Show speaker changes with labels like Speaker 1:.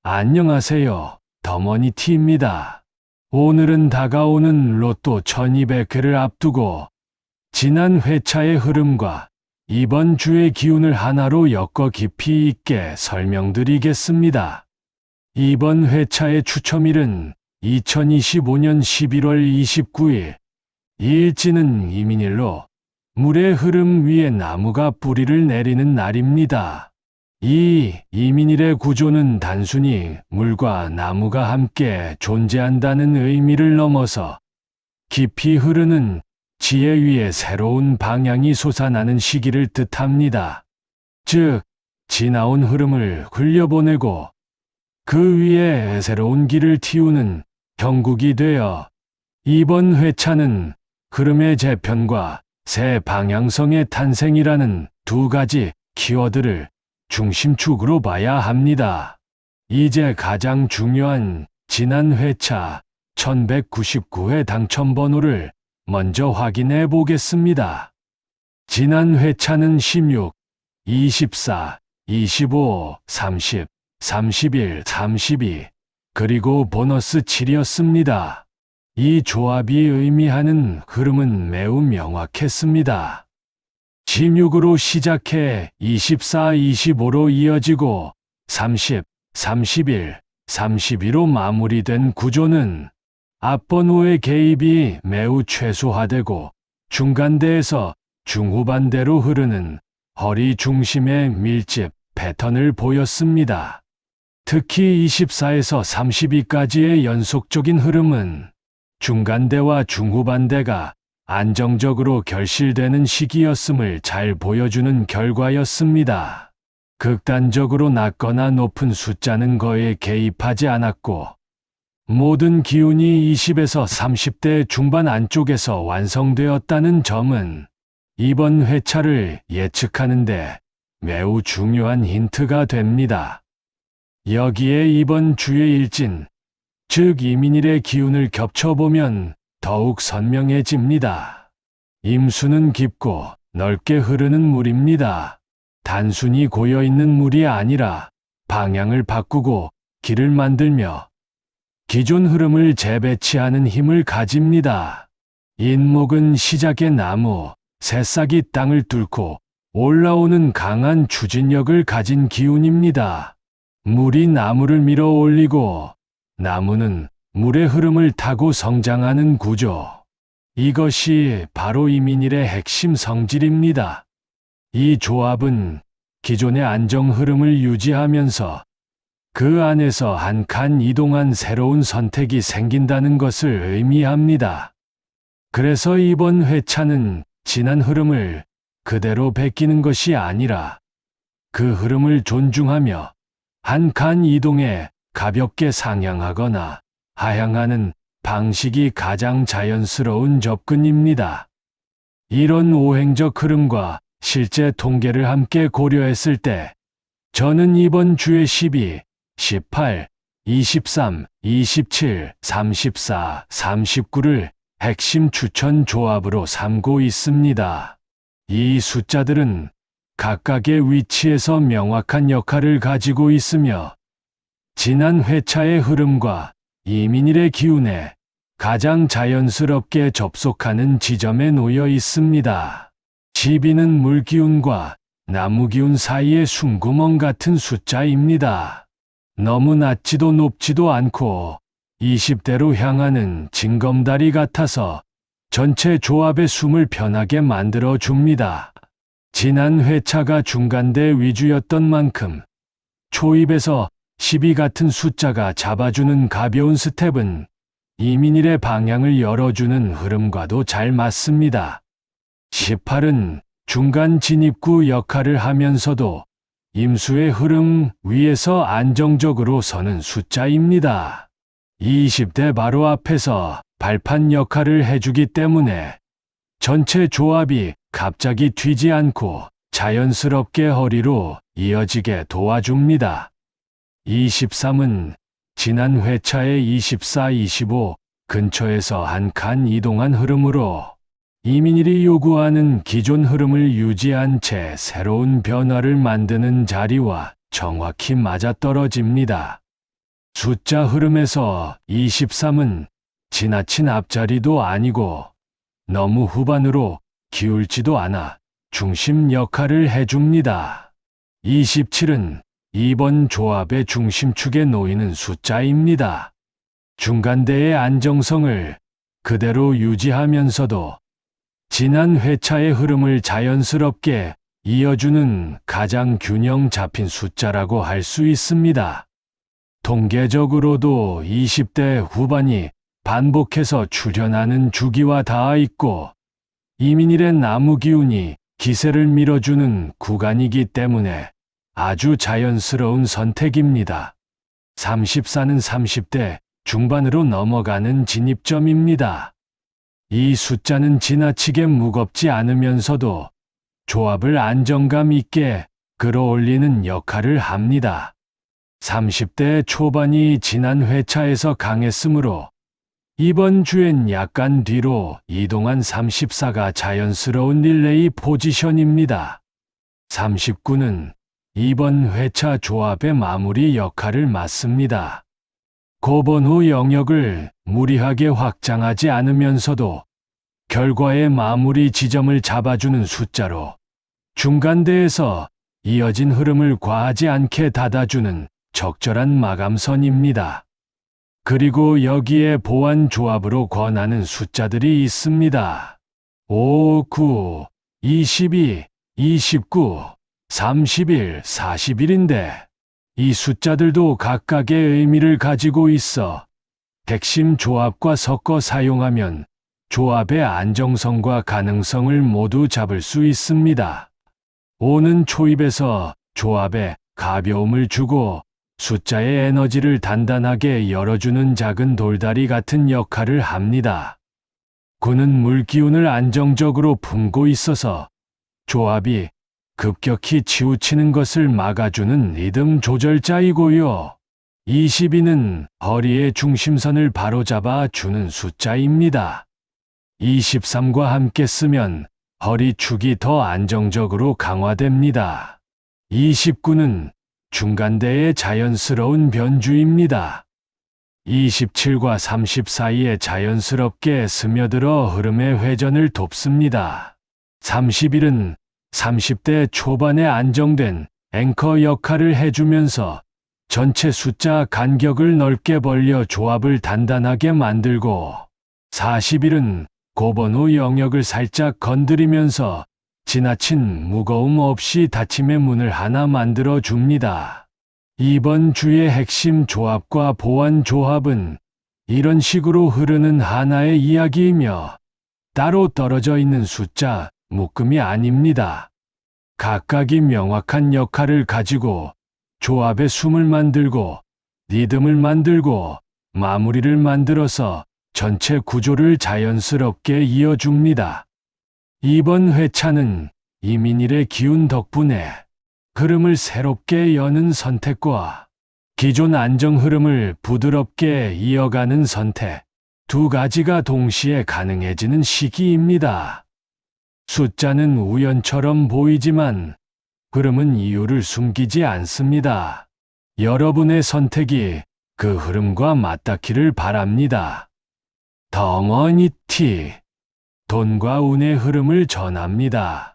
Speaker 1: 안녕하세요. 더머니티입니다. 오늘은 다가오는 로또 1200회를 앞두고 지난 회차의 흐름과 이번 주의 기운을 하나로 엮어 깊이 있게 설명드리겠습니다. 이번 회차의 추첨일은 2025년 11월 29일, 이일지는 이민일로 물의 흐름 위에 나무가 뿌리를 내리는 날입니다. 이 이민일의 구조는 단순히 물과 나무가 함께 존재한다는 의미를 넘어서 깊이 흐르는 지혜 위에 새로운 방향이 솟아나는 시기를 뜻합니다. 즉, 지나온 흐름을 흘려보내고 그 위에 새로운 길을 틔우는 형국이 되어 이번 회차는 흐름의 재편과 새 방향성의 탄생이라는 두 가지 키워드를 중심축으로 봐야 합니다. 이제 가장 중요한 지난 회차 1199회 당첨번호를 먼저 확인해 보겠습니다. 지난 회차는 16, 24, 25, 30, 31, 32, 그리고 보너스 7이었습니다. 이 조합이 의미하는 흐름은 매우 명확했습니다. 16으로 시작해 24, 25로 이어지고 30, 31, 32로 마무리된 구조는 앞번호의 개입이 매우 최소화되고 중간대에서 중후반대로 흐르는 허리 중심의 밀집 패턴을 보였습니다. 특히 24에서 32까지의 연속적인 흐름은 중간대와 중후반대가 안정적으로 결실되는 시기였음을 잘 보여주는 결과였습니다. 극단적으로 낮거나 높은 숫자는 거의 개입하지 않았고 모든 기운이 20에서 30대 중반 안쪽에서 완성되었다는 점은 이번 회차를 예측하는데 매우 중요한 힌트가 됩니다. 여기에 이번 주의 일진, 즉 이민일의 기운을 겹쳐보면 더욱 선명해집니다. 임수는 깊고 넓게 흐르는 물입니다. 단순히 고여있는 물이 아니라 방향을 바꾸고 길을 만들며 기존 흐름을 재배치하는 힘을 가집니다. 인목은 시작의 나무, 새싹이 땅을 뚫고 올라오는 강한 추진력을 가진 기운입니다. 물이 나무를 밀어 올리고 나무는 물의 흐름을 타고 성장하는 구조. 이것이 바로 이민일의 핵심 성질입니다. 이 조합은 기존의 안정 흐름을 유지하면서 그 안에서 한 칸 이동한 새로운 선택이 생긴다는 것을 의미합니다. 그래서 이번 회차는 지난 흐름을 그대로 베끼는 것이 아니라 그 흐름을 존중하며 한 칸 이동에 가볍게 상향하거나 하향하는 방식이 가장 자연스러운 접근입니다. 이런 오행적 흐름과 실제 통계를 함께 고려했을 때 저는 이번 주의 12, 18, 23, 27, 34, 39를 핵심 추천 조합으로 삼고 있습니다. 이 숫자들은 각각의 위치에서 명확한 역할을 가지고 있으며 지난 회차의 흐름과 이민일의 기운에 가장 자연스럽게 접속하는 지점에 놓여 있습니다. 12는 물기운과 나무기운 사이의 숨구멍 같은 숫자입니다. 너무 낮지도 높지도 않고 20대로 향하는 징검다리 같아서 전체 조합의 숨을 편하게 만들어 줍니다. 지난 회차가 중간대 위주였던 만큼 초입에서 12 같은 숫자가 잡아주는 가벼운 스텝은 이민일의 방향을 열어주는 흐름과도 잘 맞습니다. 18은 중간 진입구 역할을 하면서도 임수의 흐름 위에서 안정적으로 서는 숫자입니다. 20대 바로 앞에서 발판 역할을 해주기 때문에 전체 조합이 갑자기 튀지 않고 자연스럽게 허리로 이어지게 도와줍니다. 23은 지난 회차의 24, 25 근처에서 한 칸 이동한 흐름으로 이민일이 요구하는 기존 흐름을 유지한 채 새로운 변화를 만드는 자리와 정확히 맞아떨어집니다. 숫자 흐름에서 23은 지나친 앞자리도 아니고 너무 후반으로 기울지도 않아 중심 역할을 해줍니다. 27은 이번 조합의 중심축에 놓이는 숫자입니다. 중간대의 안정성을 그대로 유지하면서도 지난 회차의 흐름을 자연스럽게 이어주는 가장 균형 잡힌 숫자라고 할 수 있습니다. 통계적으로도 20대 후반이 반복해서 출현하는 주기와 닿아 있고 이민일의 나무 기운이 기세를 밀어주는 구간이기 때문에 아주 자연스러운 선택입니다. 34는 30대 중반으로 넘어가는 진입점입니다. 이 숫자는 지나치게 무겁지 않으면서도 조합을 안정감 있게 끌어올리는 역할을 합니다. 30대 초반이 지난 회차에서 강했으므로 이번 주엔 약간 뒤로 이동한 34가 자연스러운 릴레이 포지션입니다. 39는 이번 회차 조합의 마무리 역할을 맡습니다. 고번호 영역을 무리하게 확장하지 않으면서도 결과의 마무리 지점을 잡아주는 숫자로 중간대에서 이어진 흐름을 과하지 않게 닫아주는 적절한 마감선입니다. 그리고 여기에 보완 조합으로 권하는 숫자들이 있습니다. 5, 9, 22, 29, 31, 41인데 이 숫자들도 각각의 의미를 가지고 있어 핵심 조합과 섞어 사용하면 조합의 안정성과 가능성을 모두 잡을 수 있습니다. 5는 초입에서 조합에 가벼움을 주고 숫자의 에너지를 단단하게 열어주는 작은 돌다리 같은 역할을 합니다. 9는 물기운을 안정적으로 품고 있어서 조합이 급격히 치우치는 것을 막아주는 리듬 조절자이고요. 22는 허리의 중심선을 바로잡아 주는 숫자입니다. 23과 함께 쓰면 허리축이 더 안정적으로 강화됩니다. 29는 중간대의 자연스러운 변주입니다. 27과 30 사이에 자연스럽게 스며들어 흐름의 회전을 돕습니다. 31은 30대 초반에 안정된 앵커 역할을 해주면서 전체 숫자 간격을 넓게 벌려 조합을 단단하게 만들고 41은 고번호 영역을 살짝 건드리면서 지나친 무거움 없이 닫힘의 문을 하나 만들어 줍니다. 이번 주의 핵심 조합과 보완 조합은 이런 식으로 흐르는 하나의 이야기이며 따로 떨어져 있는 숫자 묶음이 아닙니다. 각각이 명확한 역할을 가지고 조합의 숨을 만들고 리듬을 만들고 마무리를 만들어서 전체 구조를 자연스럽게 이어줍니다. 이번 회차는 이민일의 기운 덕분에 흐름을 새롭게 여는 선택과 기존 안정 흐름을 부드럽게 이어가는 선택, 두 가지가 동시에 가능해지는 시기입니다. 숫자는 우연처럼 보이지만 흐름은 이유를 숨기지 않습니다. 여러분의 선택이 그 흐름과 맞닿기를 바랍니다. 더 머니티, 돈과 운의 흐름을 전합니다.